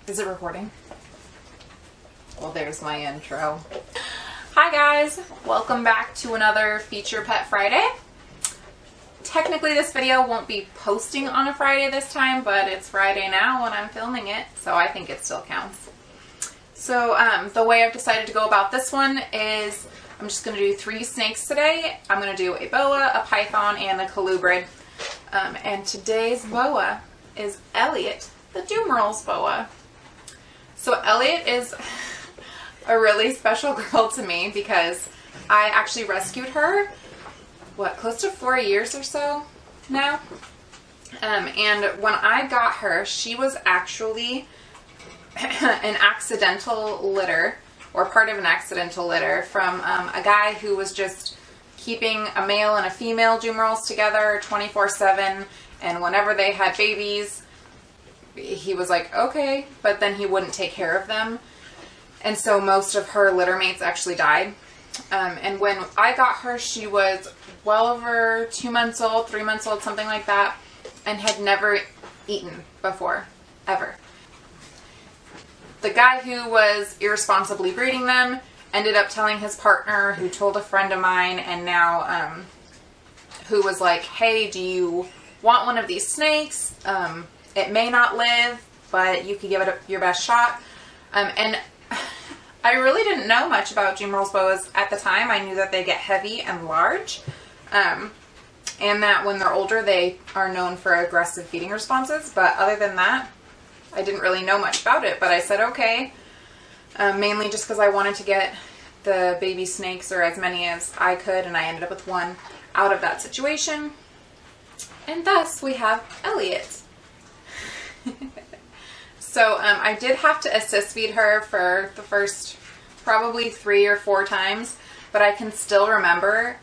Is it recording? Well, there's my intro. Hi guys, welcome back to another Feature Pet Friday. Technically this video won't be posting on a Friday this time, but it's Friday now when I'm filming it, so I think it still counts. So the way I've decided to go about this one is I'm just going to do 3 snakes today. I'm going to do a boa, a python, and a colubrid. And today's boa is Elliot, the Dumeril's boa. So Elliot is a really special girl to me because I actually rescued her, close to 4 years or so now? And when I got her, she was actually an accidental litter, or part of an accidental litter, from a guy who was just keeping a male and a female Dumerils together 24/7, and whenever they had babies, he was like, okay, but then he wouldn't take care of them. And so most of her litter mates actually died. And when I got her, she was well over 2 months old, 3 months old, something like that, and had never eaten before, ever. The guy who was irresponsibly breeding them ended up telling his partner, who told a friend of mine, and now who was like, hey, do you want one of these snakes? It may not live, but you could give it your best shot. And I really didn't know much about Dumeril's boas at the time. I knew that they get heavy and large, and that when they're older, they are known for aggressive feeding responses. But other than that, I didn't really know much about it. But I said okay, mainly just because I wanted to get the baby snakes, or as many as I could, and I ended up with one out of that situation. And thus, we have Elliot. So I did have to assist feed her for the first probably 3 or 4 times, but I can still remember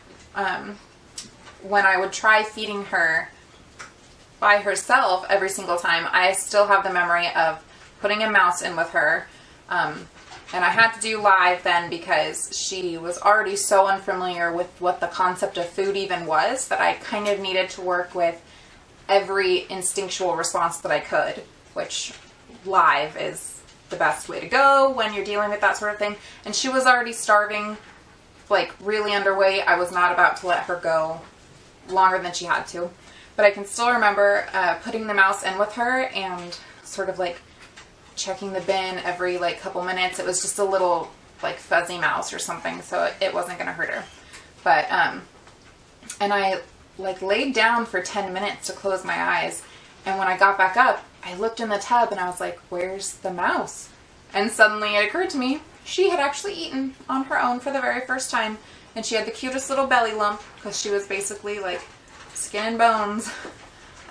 when I would try feeding her by herself every single time. I still have the memory of putting a mouse in with her, and I had to do live then because she was already so unfamiliar with what the concept of food even was that I kind of needed to work with every instinctual response that I could, which live is the best way to go when you're dealing with that sort of thing. And she was already starving, like really underweight. I was not about to let her go longer than she had to. But I can still remember putting the mouse in with her and sort of like checking the bin every like couple minutes. It was just a little like fuzzy mouse or something, so it wasn't going to hurt her. But, and I like laid down for 10 minutes to close my eyes. And when I got back up, I looked in the tub and I was like, where's the mouse? And suddenly it occurred to me, she had actually eaten on her own for the very first time. And she had the cutest little belly lump because she was basically like skin and bones.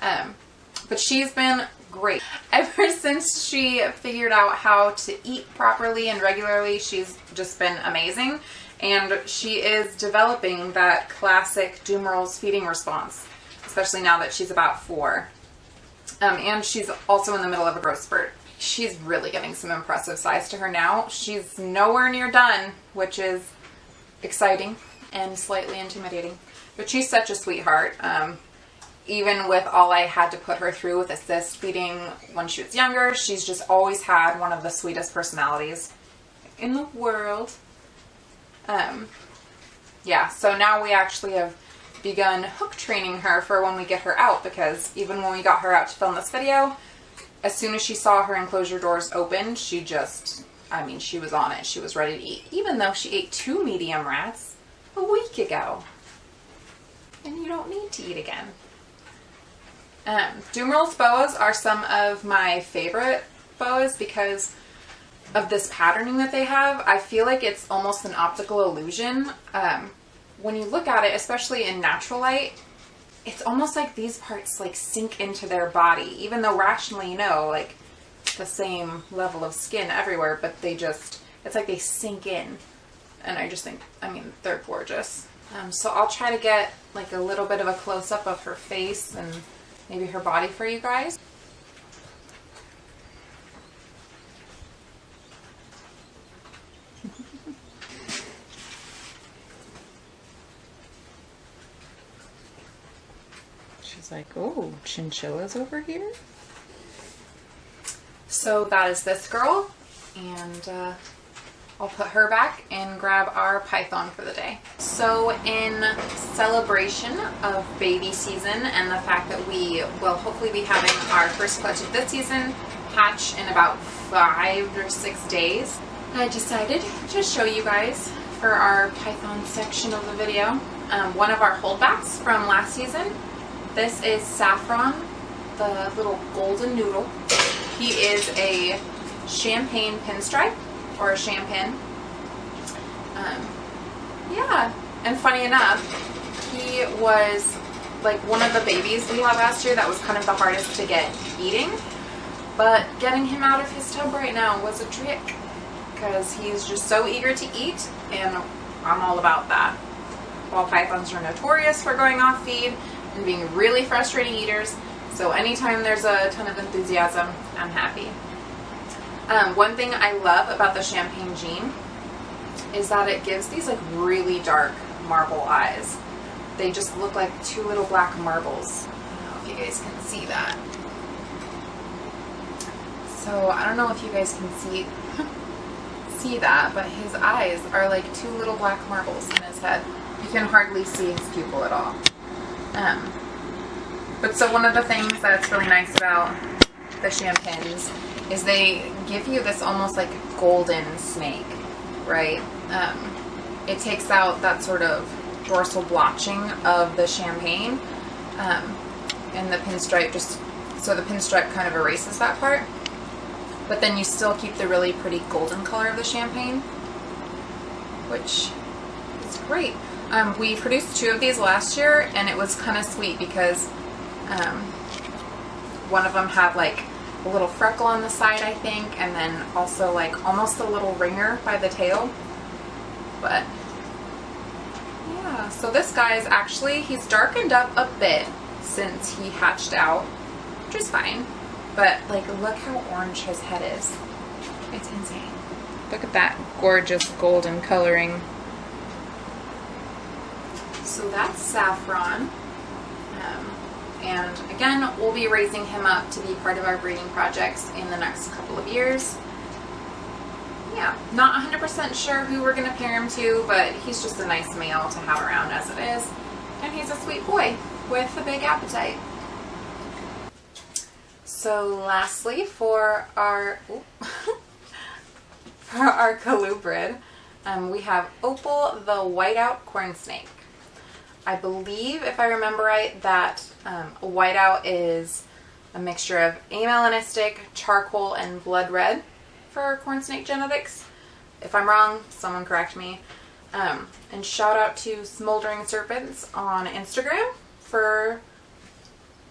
But she's been great. Ever since she figured out how to eat properly and regularly, she's just been amazing. And she is developing that classic Dumeril's feeding response, especially now that she's about 4. And she's also in the middle of a growth spurt. She's really getting some impressive size to her now. She's nowhere near done, which is exciting and slightly intimidating. But she's such a sweetheart. Even with all I had to put her through with assist feeding when she was younger, she's just always had one of the sweetest personalities in the world. Yeah, so now we actually have begun hook training her for when we get her out, because even when we got her out to film this video, as soon as she saw her enclosure doors open, she just, I mean, she was on it. She was ready to eat, even though she ate 2 medium rats a week ago. And you don't need to eat again. Dumeril's boas are some of my favorite boas because of this patterning that they have. I feel like it's almost an optical illusion. When you look at it, especially in natural light, it's almost like these parts like sink into their body, even though rationally you know, like the same level of skin everywhere, but they just, it's like they sink in. And I just think, I mean, they're gorgeous. So I'll try to get like a little bit of a close-up of her face and maybe her body for you guys. She's like, oh, chinchillas over here? So that is this girl, and I'll put her back and grab our python for the day. So in celebration of baby season and the fact that we will hopefully be having our first clutch of this season hatch in about 5 or 6 days, I decided to show you guys for our python section of the video one of our holdbacks from last season. This is Saffron, the little golden noodle. He is a champagne pinstripe, or a champagne. Yeah, and funny enough, he was like one of the babies we had last year that was kind of the hardest to get eating, but getting him out of his tub right now was a trick because he's just so eager to eat, and I'm all about that. Ball pythons are notorious for going off feed and being really frustrating eaters, so anytime there's a ton of enthusiasm, I'm happy. One thing I love about the champagne gene is that it gives these like really dark marble eyes. They just look like 2 little black marbles. I don't know if you guys can see that. So I don't know if you guys can see that, but his eyes are like 2 little black marbles in his head. You can hardly see his pupil at all. But so one of the things that's really nice about the champagnes is they give you this almost like golden snake, right? It takes out that sort of dorsal blotching of the champagne, and the pinstripe so the pinstripe kind of erases that part, but then you still keep the really pretty golden color of the champagne, which is great. We produced 2 of these last year, and it was kind of sweet because one of them had like a little freckle on the side, I think, and then also like almost a little ringer by the tail. But yeah, so this guy is actually, he's darkened up a bit since he hatched out, which is fine, but like look how orange his head is. It's insane. Look at that gorgeous golden coloring. So that's Saffron. And again, we'll be raising him up to be part of our breeding projects in the next couple of years. Yeah, not 100% sure who we're going to pair him to, but he's just a nice male to have around as it is. And he's a sweet boy with a big appetite. So lastly, for our colubrid, we have Opal the whiteout corn snake. I believe, if I remember right, that whiteout is a mixture of amelanistic, charcoal, and blood red for corn snake genetics. If I'm wrong, someone correct me. And shout out to Smoldering Serpents on Instagram for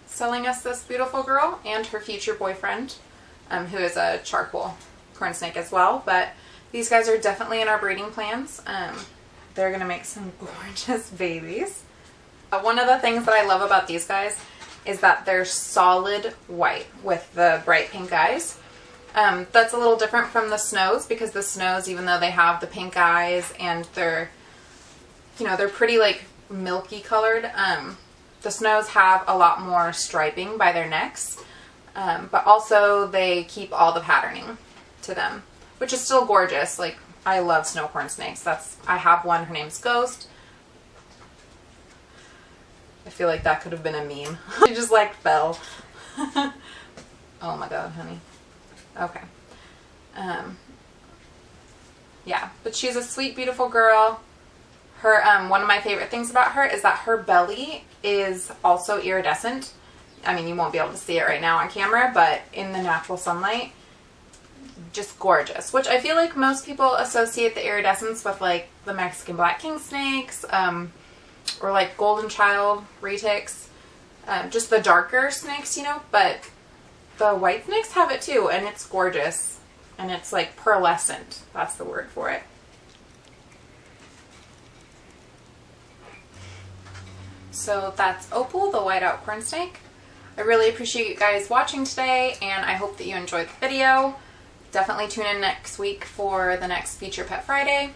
selling us this beautiful girl, and her future boyfriend, who is a charcoal corn snake as well. But these guys are definitely in our breeding plans. They're going to make some gorgeous babies. One of the things that I love about these guys is that they're solid white with the bright pink eyes. That's a little different from the snows, because the snows, even though they have the pink eyes and they're, you know, they're pretty like milky colored, the snows have a lot more striping by their necks, but also they keep all the patterning to them, which is still gorgeous. Like, I love snow corn snakes. I have one, her name's Ghost. I feel like that could have been a meme. She just like fell. Oh my god, honey. Okay. Yeah, but she's a sweet, beautiful girl. Her, one of my favorite things about her is that her belly is also iridescent. I mean, you won't be able to see it right now on camera, but in the natural sunlight, just gorgeous. Which I feel like most people associate the iridescence with like the Mexican black kingsnakes, or like golden child retics, just the darker snakes, you know, but the white snakes have it too, and it's gorgeous, and it's like pearlescent. That's the word for it. So that's Opal, the whiteout corn snake. I really appreciate you guys watching today, and I hope that you enjoyed the video. Definitely tune in next week for the next Feature Pet Friday.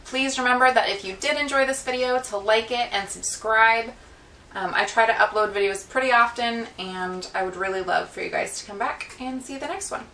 Please remember that if you did enjoy this video, to like it and subscribe. I try to upload videos pretty often, and I would really love for you guys to come back and see the next one.